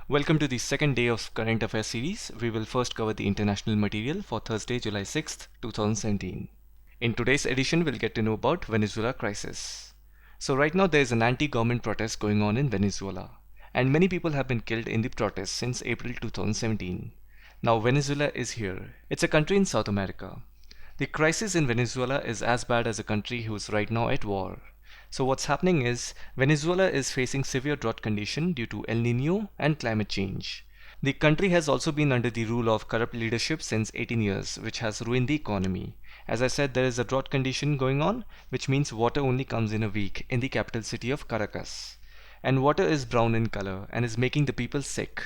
Welcome to the second day of Current Affairs series. We will first cover the international material for Thursday, July 6th, 2017. In today's edition, we'll get to know about Venezuela crisis. So right now there is an anti-government protest going on in Venezuela, and many people have been killed in the protest since April 2017. Now Venezuela is here. It's a country in South America. The crisis in Venezuela is as bad as a country who is right now at war. So what's happening is Venezuela is facing severe drought condition due to El Nino and climate change. The country has also been under the rule of corrupt leadership since 18 years, which has ruined the economy. As I said, there is a drought condition going on, which means water only comes in a week in the capital city of Caracas. And water is brown in color and is making the people sick.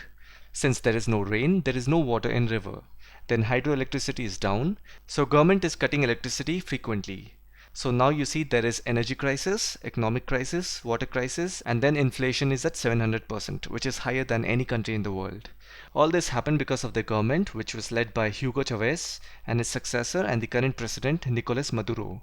Since there is no rain, there is no water in river. Then hydroelectricity is down, so government is cutting electricity frequently. So now you see there is energy crisis, economic crisis, water crisis, and then inflation is at 700%, which is higher than any country in the world. All this happened because of the government, which was led by Hugo Chavez and his successor and the current president, Nicolas Maduro.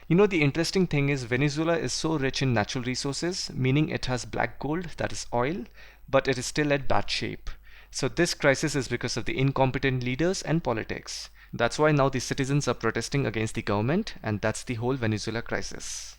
You know, the interesting thing is Venezuela is so rich in natural resources, meaning it has black gold, that is oil, but it is still at bad shape. So this crisis is because of the incompetent leaders and politics. That's why now the citizens are protesting against the government, and that's the whole Venezuela crisis.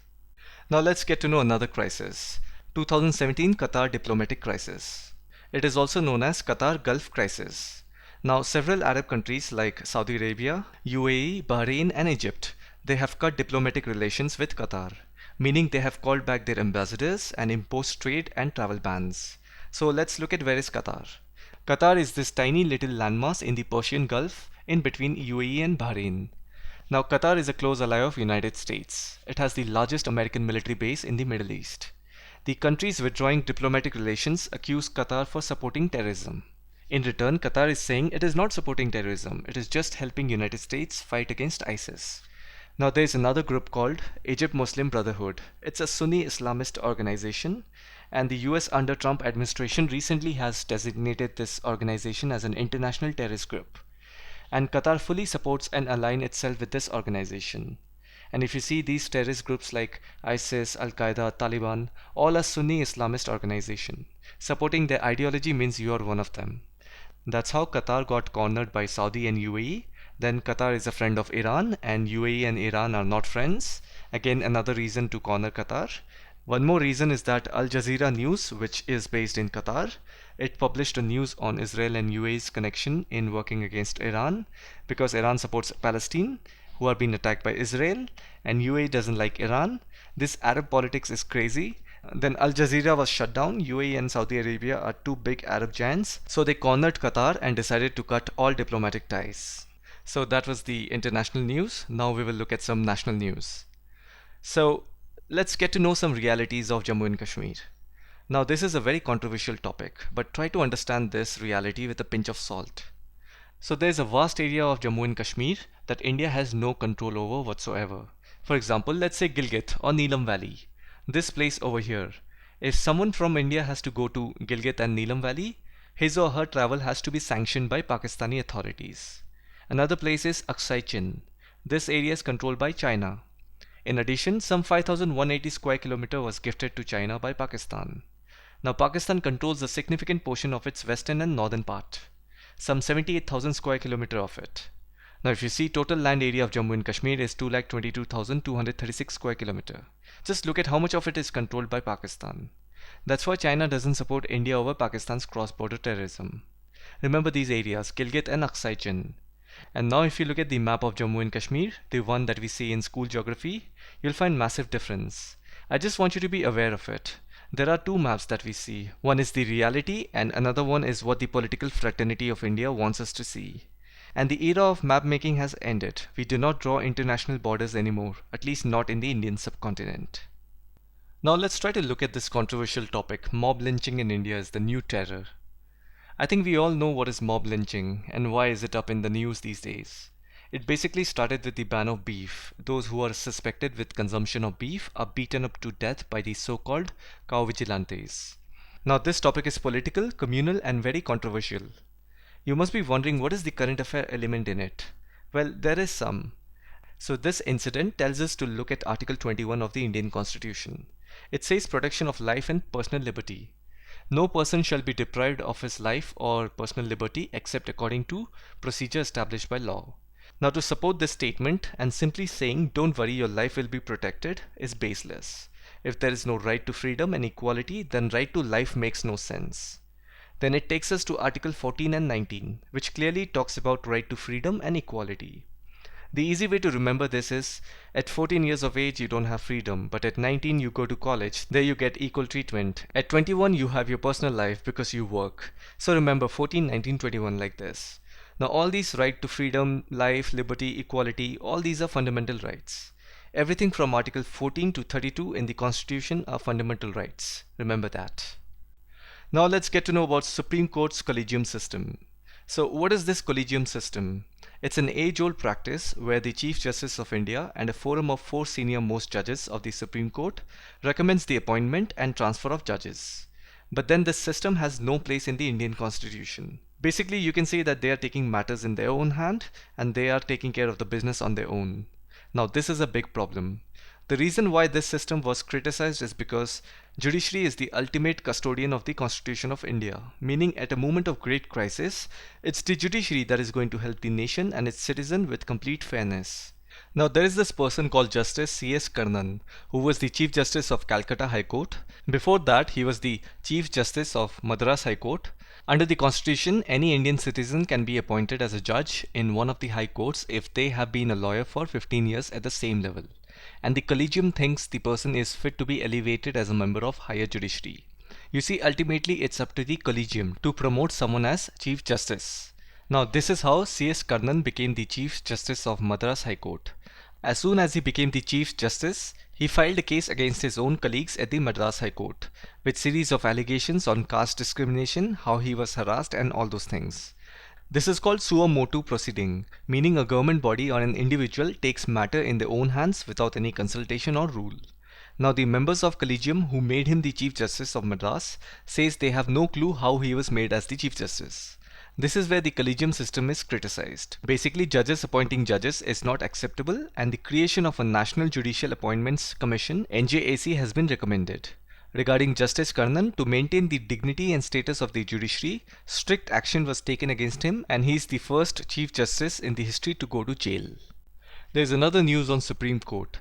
Now let's get to know another crisis. 2017 Qatar diplomatic crisis. It is also known as Qatar Gulf crisis. Now several Arab countries like Saudi Arabia, UAE, Bahrain and Egypt, they have cut diplomatic relations with Qatar, meaning they have called back their ambassadors and imposed trade and travel bans. So let's look at where is Qatar. Qatar is this tiny little landmass in the Persian Gulf in between UAE and Bahrain. Now Qatar is a close ally of United States. It has the largest American military base in the Middle East. The countries withdrawing diplomatic relations accuse Qatar for supporting terrorism. In return, Qatar is saying it is not supporting terrorism, it is just helping United States fight against ISIS. Now there is another group called Egypt Muslim Brotherhood. It's a Sunni Islamist organization, and the US under Trump administration recently has designated this organization as an international terrorist group. And Qatar fully supports and aligns itself with this organization. And if you see these terrorist groups like ISIS, Al-Qaeda, Taliban, all are Sunni Islamist organization. Supporting their ideology means you are one of them. That's how Qatar got cornered by Saudi and UAE. Then Qatar is a friend of Iran, and UAE and Iran are not friends. Again, another reason to corner Qatar. One more reason is that Al Jazeera News, which is based in Qatar, it published a news on Israel and UAE's connection in working against Iran, because Iran supports Palestine, who are being attacked by Israel, and UAE doesn't like Iran. This Arab politics is crazy. Then Al Jazeera was shut down. UAE and Saudi Arabia are two big Arab giants, so they cornered Qatar and decided to cut all diplomatic ties. So that was the international news. Now we will look at some national news. So let's get to know some realities of Jammu and Kashmir. Now this is a very controversial topic, but try to understand this reality with a pinch of salt. So there is a vast area of Jammu and Kashmir that India has no control over whatsoever. For example, let's say Gilgit or Neelam Valley. This place over here. If someone from India has to go to Gilgit and Neelam Valley, his or her travel has to be sanctioned by Pakistani authorities. Another place is Aksai Chin. This area is controlled by China. In addition, some 5,180 square kilometer was gifted to China by Pakistan. Now Pakistan controls a significant portion of its western and northern part, some 78,000 square kilometer of it. Now if you see, total land area of Jammu and Kashmir is 2,22,236 square kilometer. Just look at how much of it is controlled by Pakistan. That's why China doesn't support India over Pakistan's cross-border terrorism. Remember these areas, Gilgit and Aksai Chin. And now if you look at the map of Jammu and Kashmir, the one that we see in school geography, you'll find massive difference. I just want you to be aware of it. There are two maps that we see. One is the reality and another one is what the political fraternity of India wants us to see. And the era of map making has ended. We do not draw international borders anymore, at least not in the Indian subcontinent. Now let's try to look at this controversial topic. Mob lynching in India is the new terror. I think we all know what is mob lynching and why is it up in the news these days. It basically started with the ban of beef. Those who are suspected with consumption of beef are beaten up to death by the so-called cow vigilantes. Now this topic is political, communal and very controversial. You must be wondering what is the current affair element in it. Well, there is some. So this incident tells us to look at Article 21 of the Indian Constitution. It says protection of life and personal liberty. No person shall be deprived of his life or personal liberty except according to procedure established by law. Now, to support this statement and simply saying don't worry, your life will be protected is baseless. If there is no right to freedom and equality, then right to life makes no sense. Then it takes us to Article 14 and 19, which clearly talks about right to freedom and equality. The easy way to remember this is at 14 years of age you don't have freedom, but at 19 you go to college, there you get equal treatment. At 21 you have your personal life because you work. So remember 14, 19, 21 like this. Now all these right to freedom, life, liberty, equality, all these are fundamental rights. Everything from Article 14 to 32 in the Constitution are fundamental rights. Remember that. Now let's get to know about Supreme Court's Collegium system. So what is this Collegium system? It's an age-old practice where the Chief Justice of India and a forum of 4 senior most judges of the Supreme Court recommends the appointment and transfer of judges. But then this system has no place in the Indian Constitution. Basically, you can say that they are taking matters in their own hand and they are taking care of the business on their own. Now this is a big problem. The reason why this system was criticized is because judiciary is the ultimate custodian of the Constitution of India, meaning at a moment of great crisis, it's the judiciary that is going to help the nation and its citizen with complete fairness. Now there is this person called Justice C.S. Karnan, who was the Chief Justice of Calcutta High Court. Before that, he was the Chief Justice of Madras High Court. Under the Constitution, any Indian citizen can be appointed as a judge in one of the high courts if they have been a lawyer for 15 years at the same level. And the Collegium thinks the person is fit to be elevated as a member of higher judiciary. You see, ultimately it's up to the Collegium to promote someone as Chief Justice. Now this is how C.S. Karnan became the Chief Justice of Madras High Court. As soon as he became the Chief Justice, he filed a case against his own colleagues at the Madras High Court, with series of allegations on caste discrimination, how he was harassed and all those things. This is called suo motu proceeding, meaning a government body or an individual takes matter in their own hands without any consultation or rule. Now the members of Collegium who made him the Chief Justice of Madras says they have no clue how he was made as the Chief Justice. This is where the Collegium system is criticized. Basically, judges appointing judges is not acceptable and the creation of a National Judicial Appointments Commission (NJAC) has been recommended. Regarding Justice Karnan, to maintain the dignity and status of the judiciary, strict action was taken against him and he is the first Chief Justice in the history to go to jail. There is another news on Supreme Court.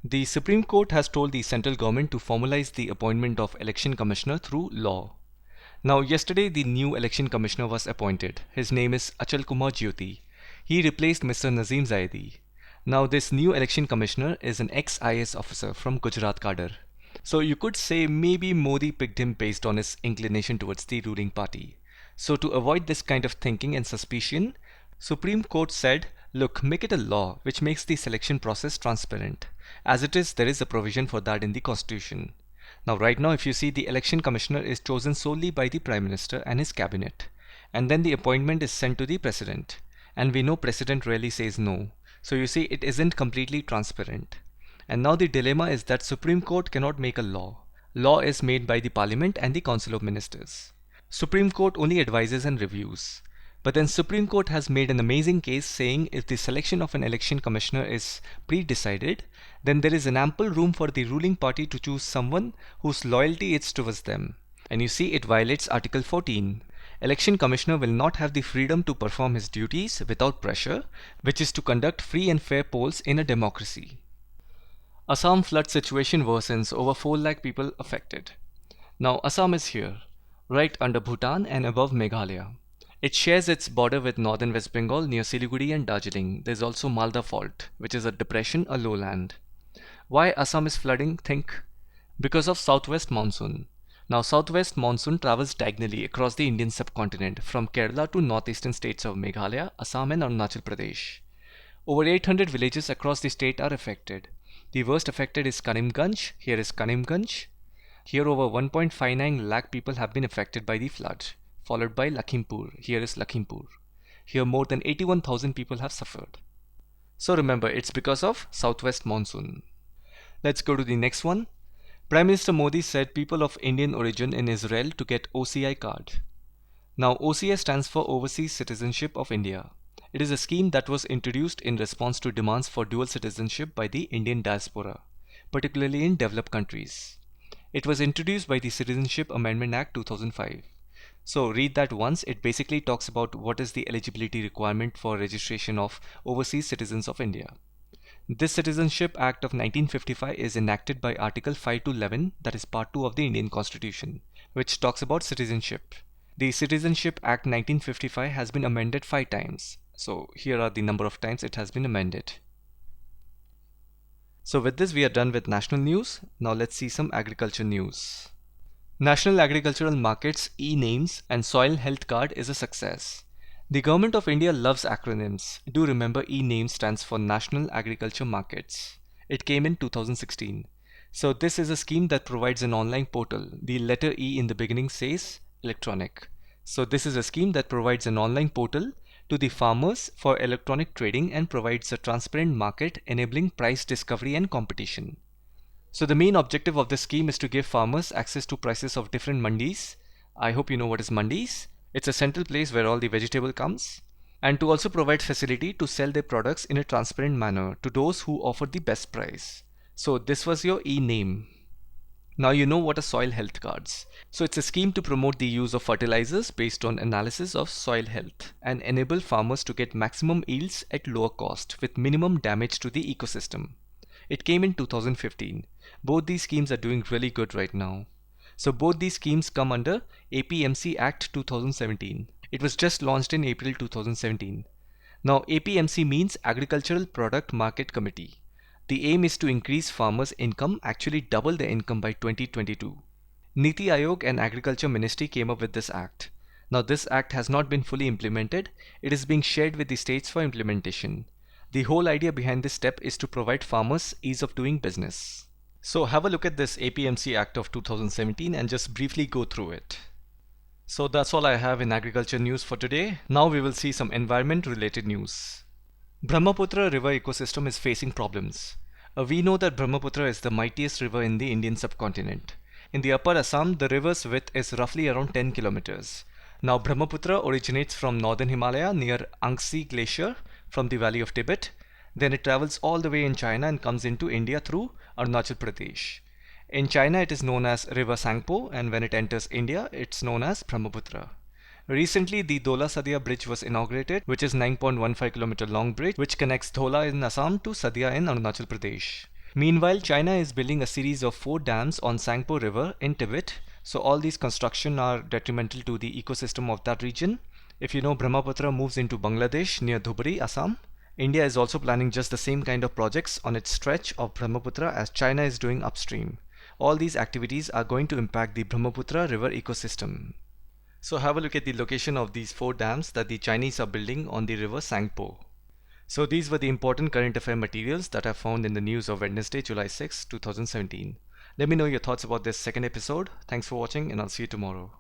The Supreme Court has told the central government to formalize the appointment of election commissioner through law. Now yesterday the new election commissioner was appointed. His name is Achal Kumar Jyoti. He replaced Mr. Nazim Zaidi. Now this new election commissioner is an ex-IAS officer from Gujarat cadre. So you could say maybe Modi picked him based on his inclination towards the ruling party. So to avoid this kind of thinking and suspicion, Supreme Court said, look, make it a law which makes the selection process transparent. As it is, there is a provision for that in the Constitution. Now right now if you see, the election commissioner is chosen solely by the Prime Minister and his cabinet. And then the appointment is sent to the President. And we know President rarely says no. So you see, it isn't completely transparent. And now the dilemma is that Supreme Court cannot make a law. Law is made by the Parliament and the Council of Ministers. Supreme Court only advises and reviews. But then Supreme Court has made an amazing case saying if the selection of an election commissioner is pre-decided, then there is an ample room for the ruling party to choose someone whose loyalty is towards them. And you see, it violates Article 14. Election commissioner will not have the freedom to perform his duties without pressure, which is to conduct free and fair polls in a democracy. Assam flood situation worsens, over 4 lakh people affected. Now Assam is here, right under Bhutan and above Meghalaya. It shares its border with northern West Bengal near Siliguri and Darjeeling. There is also Malda Fault, which is a depression, a lowland. Why Assam is flooding? Think. Because of southwest monsoon. Now southwest monsoon travels diagonally across the Indian subcontinent from Kerala to northeastern states of Meghalaya, Assam and Arunachal Pradesh. Over 800 villages across the state are affected. The worst affected is Karimganj. Here is Karimganj. Here over 1.59 lakh people have been affected by the flood, followed by Lakhimpur. Here is Lakhimpur. Here more than 81,000 people have suffered. So remember, it's because of southwest monsoon. Let's go to the next one. Prime Minister Modi said people of Indian origin in Israel to get OCI card. Now OCI stands for Overseas Citizenship of India. It is a scheme that was introduced in response to demands for dual citizenship by the Indian diaspora, particularly in developed countries. It was introduced by the Citizenship Amendment Act 2005. So read that once. It basically talks about what is the eligibility requirement for registration of overseas citizens of India. This Citizenship Act of 1955 is enacted by Article 5 to 11, that is Part 2 of the Indian Constitution, which talks about citizenship. The Citizenship Act 1955 has been amended 5 times. So here are the number of times it has been amended. So with this we are done with national news. Now let's see some agriculture news. National Agricultural Markets e-names and Soil Health Card is a success. The Government of India loves acronyms. Do remember e-name stands for National Agriculture Markets. It came in 2016. So this is a scheme that provides an online portal. The letter E in the beginning says electronic. So this is a scheme that provides an online portal to the farmers for electronic trading and provides a transparent market enabling price discovery and competition. So the main objective of this scheme is to give farmers access to prices of different mandis. I hope you know what is mandis. It's a central place where all the vegetable comes, and to also provide facility to sell their products in a transparent manner to those who offer the best price. So this was your e-name. Now you know what are soil health cards. So it's a scheme to promote the use of fertilizers based on analysis of soil health and enable farmers to get maximum yields at lower cost with minimum damage to the ecosystem. It came in 2015. Both these schemes are doing really good right now. So both these schemes come under APMC Act 2017. It was just launched in April 2017. Now APMC means Agricultural Product Market Committee. The aim is to increase farmers' income, actually double their income by 2022. Niti Aayog and Agriculture Ministry came up with this act. Now this act has not been fully implemented. It is being shared with the states for implementation. The whole idea behind this step is to provide farmers ease of doing business. So have a look at this APMC Act of 2017 and just briefly go through it. So that's all I have in agriculture news for today. Now we will see some environment related news. Brahmaputra river ecosystem is facing problems. We know that Brahmaputra is the mightiest river in the Indian subcontinent. In the upper Assam, the river's width is roughly around 10 kilometers. Now Brahmaputra originates from northern Himalaya near Angsi Glacier from the valley of Tibet. Then it travels all the way in China and comes into India through Arunachal Pradesh. In China it is known as River Sangpo, and when it enters India it's known as Brahmaputra. Recently the Dola Sadia bridge was inaugurated, which is 9.15 km long bridge which connects Dhola in Assam to Sadia in Arunachal Pradesh. Meanwhile, China is building a series of 4 dams on Sangpo River in Tibet. So all these construction are detrimental to the ecosystem of that region. If you know, Brahmaputra moves into Bangladesh near Dhubri, Assam. India is also planning just the same kind of projects on its stretch of Brahmaputra as China is doing upstream. All these activities are going to impact the Brahmaputra river ecosystem. So have a look at the location of these 4 dams that the Chinese are building on the river Sangpo. So these were the important current affair materials that I found in the news of Wednesday, July 6, 2017. Let me know your thoughts about this second episode. Thanks for watching and I'll see you tomorrow.